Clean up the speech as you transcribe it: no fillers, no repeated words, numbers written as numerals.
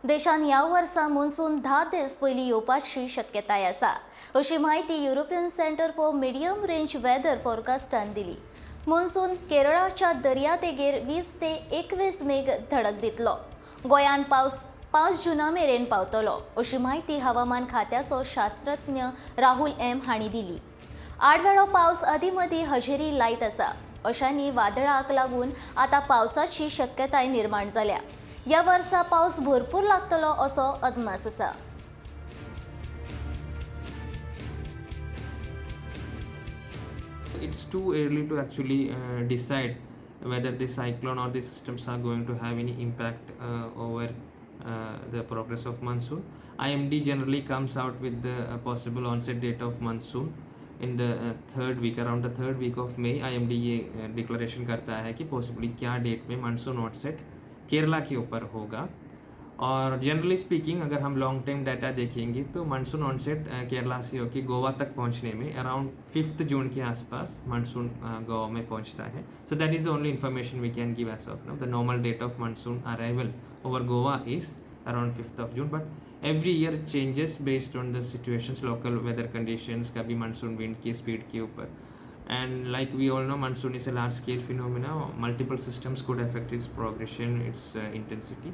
देशान ह्या वर्सा मॉन्सून 10 दीस पयलीं येवपाची शक्यताय आसा अशी माहिती European centre for medium range weather फोरकास्टान दिली। मॉन्सून केरळाच्या दर्यादेगेर 20 ते 21 मेघ धडक दितलो। गोंयान पावस 5 जूना मेरेन पावतलो अशी माहिती हवामान खात्याचो शास्त्रज्ञ राहुल एम हांणी दिली। आडवेळो पावस अदीमदी हजेरी लायत आसा। अशांनी वादळाक लागून आता पावसाची शक्यताय निर्माण जाल्या। या वर्सा पावस भरपूर लागतलो असो अदमास आसा। It's too early to actually decide whether the cyclone or the systems are going to have any impact over the progress of monsoon. IMD generally comes out with the possible onset date of monsoon in the third week, around the third week of May. IMD ये declaration करता है कि possibly क्या date में monsoon onset Kerala के ऊपर होगा। और जनरली स्पीकिंग अगर हम लॉन्ग टाइम डाटा देखेंगे तो मानसून ऑनसेट केरला से होकर गोवा तक पहुंचने में अराउंड 5 जून के आसपास मानसून गोवा में पहुंचता है। So that is the only information we can give as of now. The normal date of monsoon arrival over Goa is around 5 June, but every year changes based on the situations, local weather conditions, कभी monsoon wind की speed के ऊपर। And like we all know, monsoon is a large scale phenomena. Multiple systems could affect its progression, its intensity.